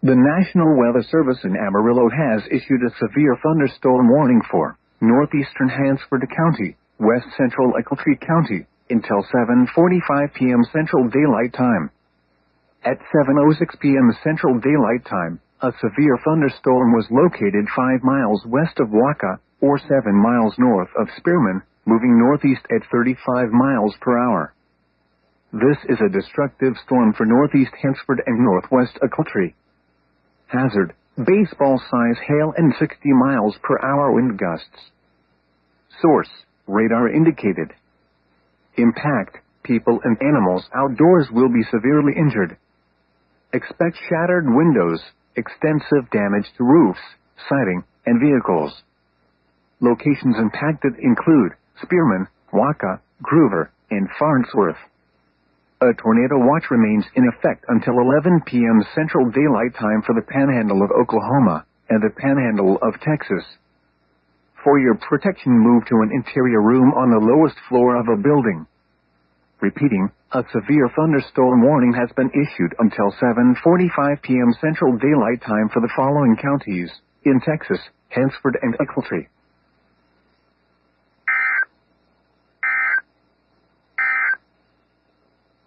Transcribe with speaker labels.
Speaker 1: The National Weather Service in Amarillo has issued a severe thunderstorm warning for northeastern Hansford County, west central Ochiltree County, until 7:45 p.m. Central Daylight Time. At 7:06 p.m. Central Daylight Time, a severe thunderstorm was located 5 miles west of Waka, or 7 miles north of Spearman, moving northeast at 35 miles per hour. This is a destructive storm for northeast Hansford and northwest Ochiltree. Hazard, baseball-size hail and 60 miles per hour wind gusts. Source, radar indicated. Impact, people and animals outdoors will be severely injured. Expect shattered windows, extensive damage to roofs, siding, and vehicles. Locations impacted include Spearman, Waka, Groover, and Farnsworth. A tornado watch remains in effect until 11 p.m. Central Daylight Time for the Panhandle of Oklahoma and the Panhandle of Texas. For your protection, move to an interior room on the lowest floor of a building. Repeating, a severe thunderstorm warning has been issued until 7:45 p.m. Central Daylight Time for the following counties in Texas, Hansford and Ochiltree.